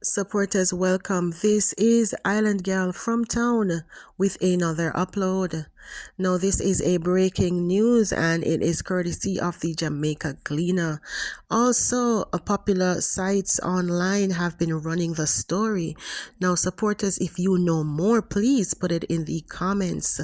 Supporters welcome. This is Island Girl from town with another upload. Now this is a breaking news and it is courtesy of the Jamaica Cleaner. Also, popular sites online have been running the story. Now supporters, if you know more, please put it in the comments.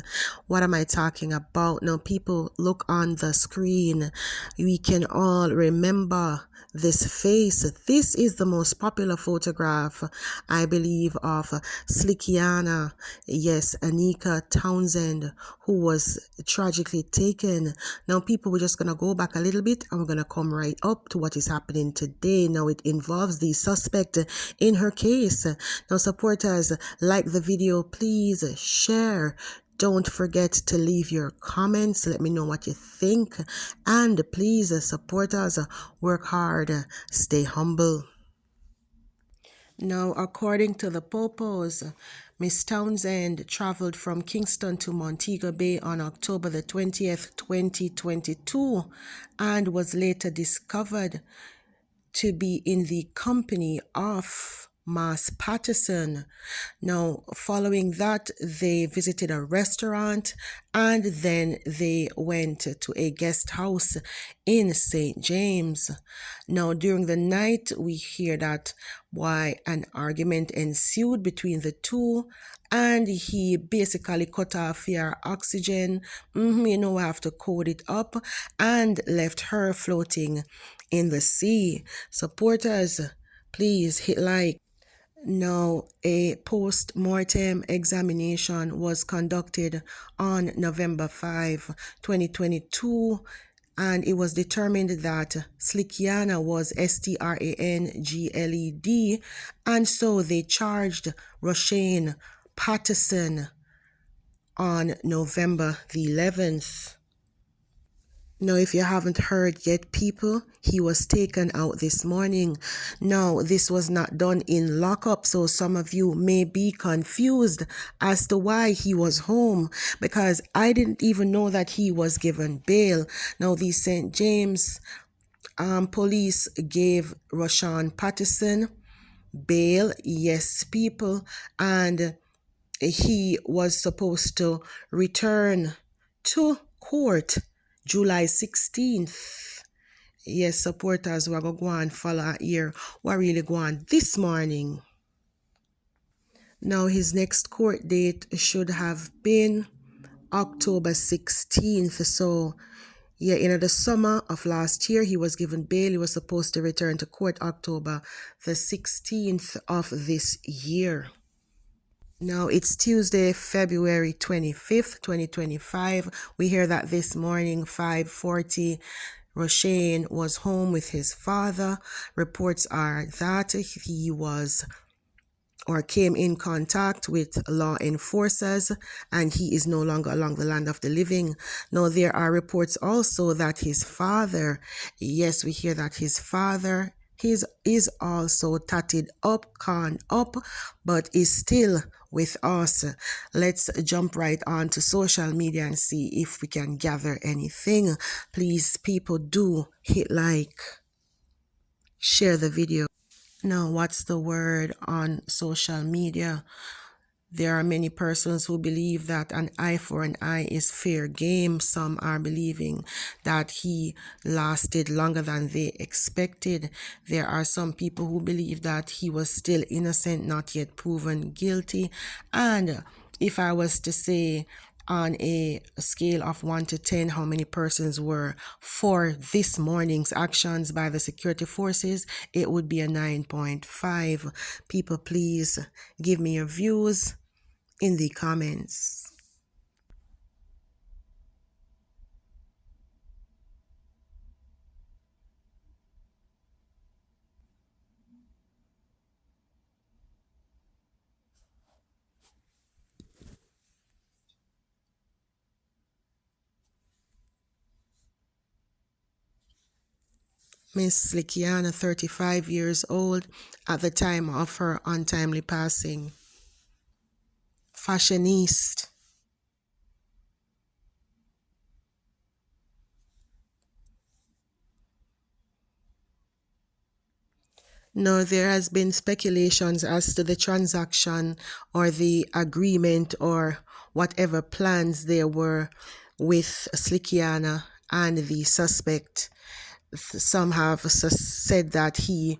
What am I talking about? Now people, look on the screen. We can all remember this face. This is the most popular photograph, I believe, of SLIKIANNA, yes, ANEKA Townsend, who was tragically taken. Now people, we're just gonna go back a little bit and we're gonna come right up to what is happening today. Now it involves the suspect in her case. Now supporters, like the video, please share. Don't forget to leave your comments. Let me know what you think. And please support us. Work hard. Stay humble. Now, according to the Popos, Miss Townsend traveled from Kingston to Montego Bay on October the 20th, 2022, and was later discovered to be in the company of Patterson. Now, following that, they visited a restaurant and then they went to a guest house in St. James. Now, during the night, we hear that why an argument ensued between the two, and he basically cut off her oxygen. We have to code it up, and left her floating in the sea. Supporters, please hit like. Now, a post-mortem examination was conducted on November 5, 2022, and it was determined that SLIKIANNA was STRANGLED, and so they charged RUSHAWN PATTERSON on November the 11th. Now, if you haven't heard yet, people, he was taken out this morning. Now, this was not done in lockup, so some of you may be confused as to why he was home, because I didn't even know that he was given bail. Now, the St. James police gave RUSHAWN PATTERSON bail, yes, people, and he was supposed to return to court July 16th. Yes, supporters, we're going to go and follow here. We're really going this morning. Now, his next court date should have been October 16th. So, yeah, in the summer of last year, he was given bail. He was supposed to return to court October the 16th of this year. Now, it's Tuesday, February 25th, 2025. We hear that this morning, 5:40, RUSHAWN was home with his father. Reports are that he was or came in contact with law enforcers, and he is no longer along the land of the living. Now, there are reports also that his father, yes, we hear that his father is also tatted up, con up, but is still with us. Let's jump right on to social media and see if we can gather anything. Please, people, do hit like, share the video. Now, what's the word on social media? There are many persons who believe that an eye for an eye is fair game. Some are believing that he lasted longer than they expected. There are some people who believe that he was still innocent, not yet proven guilty. And if I was to say, on a scale of 1 to 10, how many persons were for this morning's actions by the security forces, it would be a 9.5. People, please give me your views in the comments. Miss SLIKIANNA, 35 years old at the time of her untimely passing. Fashionista. No, there has been speculations as to the transaction or the agreement or whatever plans there were with SLIKIANNA and the suspect. Some have said that he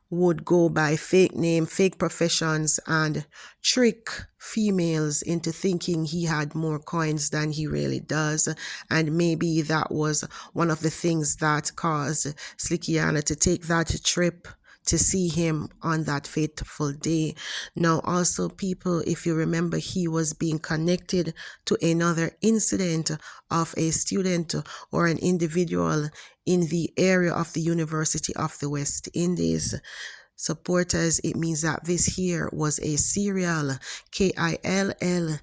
would go by fake name, fake professions, and trick females into thinking he had more coins than he really does. And maybe that was one of the things that caused SLIKIANNA to take that trip to see him on that fateful day. Now, also, people, if you remember, he was being connected to another incident of a student or an individual in the area of the University of the West Indies. Supporters, it means that this here was a serial, KILLER.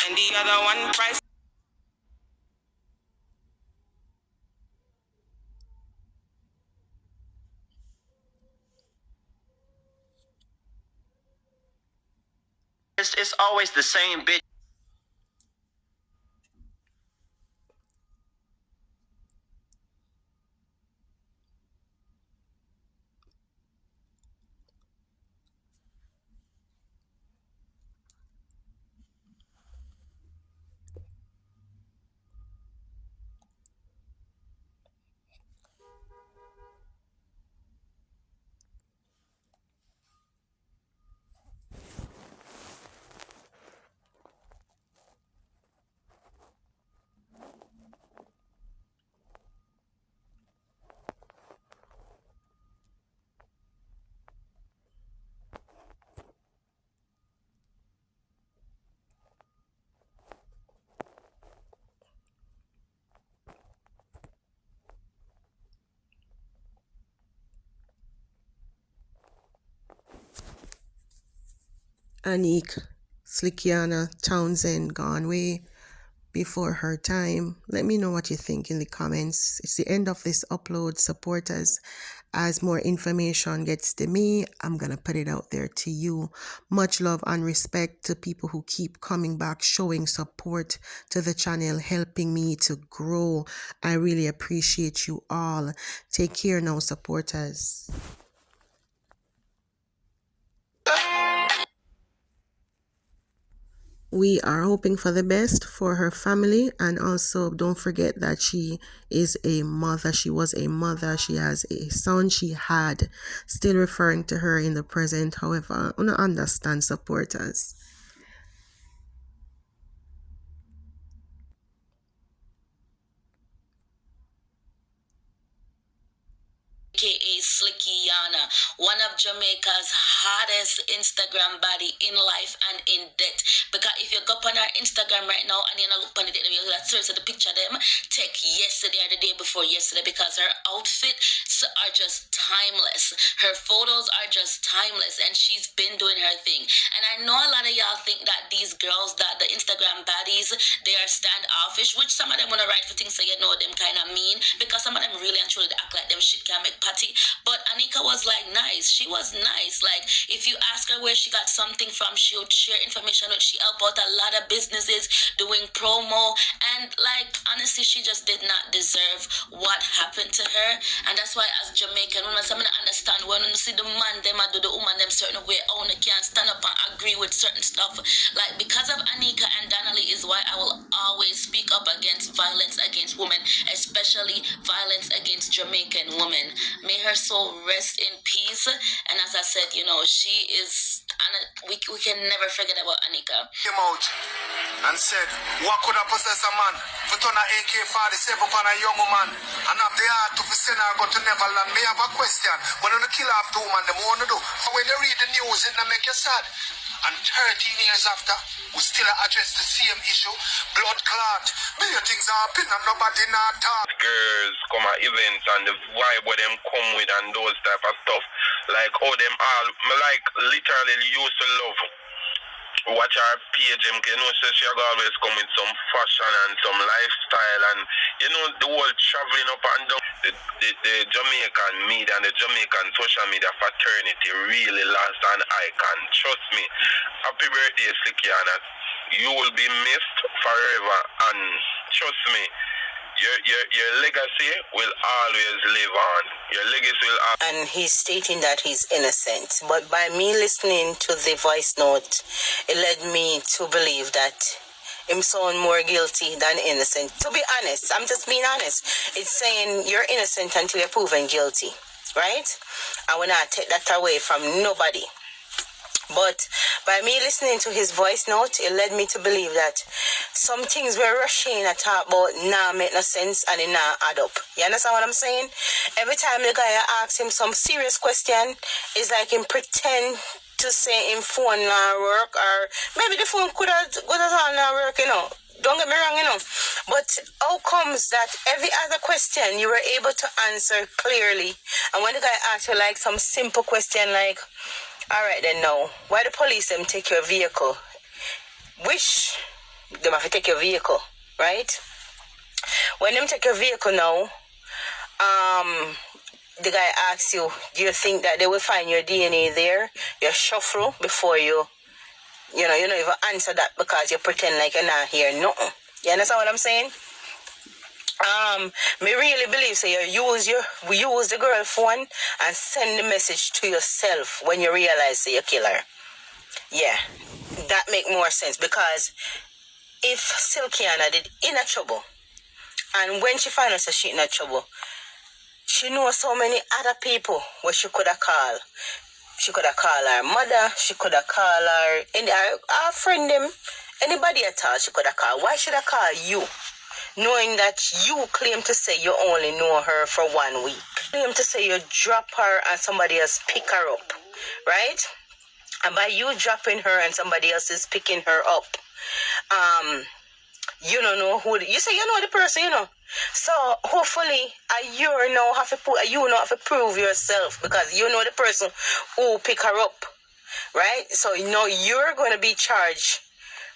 And the other one price. It's always the same bitch. ANEKA, SLIKIANNA Townsend gone way before her time. Let me know what you think in the comments. It's the end of this upload, supporters. As more information gets to me, I'm gonna put it out there to you. Much love and respect to people who keep coming back, showing support to the channel, helping me to grow. I really appreciate you all. Take care now, supporters. We are hoping for the best for her family, and also don't forget that she is a mother. She was a mother. She has a son. She had, still referring to her in the present. However, I don't understand, supporters. AKA SLIKIANNA, one of Jamaica's hottest Instagram body in life and in debt. Because if you go on her Instagram right now and you look on it, you search the picture of them, take yesterday or the day before yesterday, because her outfits are just timeless. Her photos are just timeless, and she's been doing her thing. And I know a lot of y'all think that these girls, that the Instagram baddies, they are standoffish, which some of them wanna write for things so you know them kind of mean, because some of them really and truly act like them shit can make patty. But ANEKA was like nice. She was nice. Like, if you ask her where she got something from, she would share information. She helped out a lot of businesses doing promo, and like, honestly, she just did not deserve what happened to her. And that's why, as Jamaican women, I'm gonna understand when you see the man them do the woman them certain way, only can stand up and agree with certain stuff. Like, because of ANEKA and Donnelly is why I will always speak up against violence against women, especially violence against Jamaican women. May her soul rest in peace. And as I said, she is And we can never forget about ANEKA. Came out and said, what could have possessed a man for turn an AK-47 upon a young woman and have the heart to send her go to Neverland? Me have a question. When you kill off the woman, them want to do. When you read the news, it make you sad. And 13 years after, we still address the same issue. Blood clot. Million things are happening and nobody not talk. Girls come at events and the vibe where them come with and those type of stuff. Like how them all, me like literally used to love watch her page, you know, so she always come with some fashion and some lifestyle and, you know, the whole traveling up and down. The Jamaican media and the Jamaican social media fraternity really lost an icon. Trust me. Happy birthday, SLIKIANNA. You will be missed forever and trust me, your legacy will always live on. Your legacy will and he's stating that he's innocent. But by me listening to the voice note, it led me to believe that him sound more guilty than innocent. To be honest, I'm just being honest. It's saying you're innocent until you're proven guilty, right? I will not take that away from nobody. But by me listening to his voice note, it led me to believe that some things we're rushing to talk about now make no sense and it not add up. You understand what I'm saying? Every time the guy asks him some serious question, it's like him pretend to say him phone not work, or maybe the phone could have not work, you know. Don't get me wrong, you know. But how comes that every other question you were able to answer clearly, and when the guy asks you like some simple question like, all right then now, why the police them take your vehicle? Wish them have to take your vehicle, right? When them take your vehicle now, the guy asks you, do you think that they will find your DNA there? You shuffle before you don't even answer that because you pretend like you're not here. No. You understand what I'm saying? Me really believe so you use the girl phone and send the message to yourself when you realize you kill her. Yeah, that make more sense, because if SLIKIANNA did in a trouble, and when she found out that she in a trouble, she knows so many other people where she could have called. She could have called her mother, she could have called her friend them, anybody at all she could have called. Why should I call you? Knowing that you claim to say you only know her for 1 week. Claim to say you drop her and somebody else pick her up, right? And by you dropping her and somebody else is picking her up, you don't know who, you say you know the person, you know. So hopefully you now have to prove yourself, because you know the person who pick her up, right? So you're going to be charged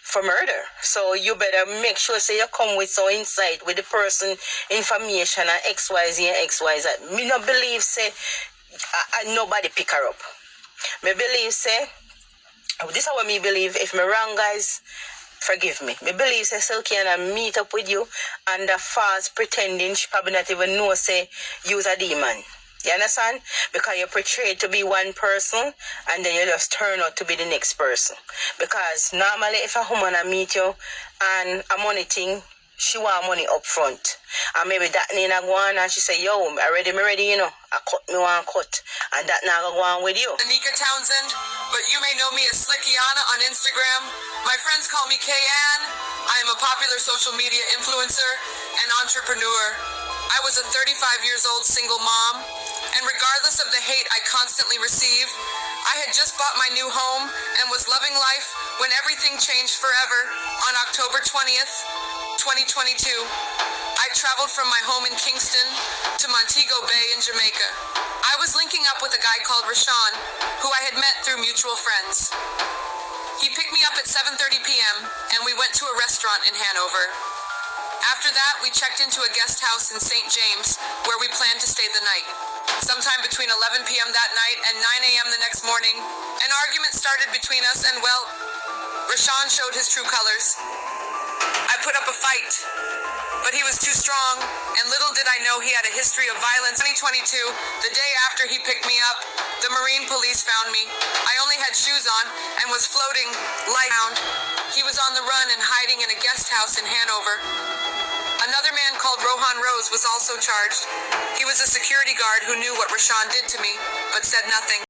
for murder. So you better make sure you come with some insight with the person information and XYZ and XYZ. Me not believe nobody pick her up. Me believe this is what me believe. If me wrong, guys, forgive me. Me believe SLIKIANNA meet up with you under false pretending. She probably not even know you's a demon. You understand? Because you're portrayed to be one person and then you just turn out to be the next person. Because normally if a woman meet you and a money thing, she want money up front. And maybe that Nina go on and she say, yo, me ready, you know. I cut me one cut. And that now go on with you. ANEKA Townsend, but you may know me as SLIKIANNA on Instagram. My friends call me K-Ann. I am a popular social media influencer and entrepreneur. I was a 35 years old single mom, and regardless of the hate I constantly receive, I had just bought my new home and was loving life when everything changed forever on October 20th, 2022. I traveled from my home in Kingston to Montego Bay in Jamaica. I was linking up with a guy called RUSHAWN, who I had met through mutual friends. He picked me up at 7:30 p.m. and we went to a restaurant in Hanover. After that, we checked into a guest house in St. James, where we planned to stay the night. Sometime between 11 p.m. that night and 9 a.m. the next morning, an argument started between us and, well, RUSHAWN showed his true colors. I put up a fight, but he was too strong, and little did I know he had a history of violence. 2022, the day after he picked me up, the Marine Police found me. I only had shoes on and was floating light down. He was on the run and hiding in a guest house in Hanover. Another man called Rohan Rose was also charged. He was a security guard who knew what RUSHAWN did to me, but said nothing.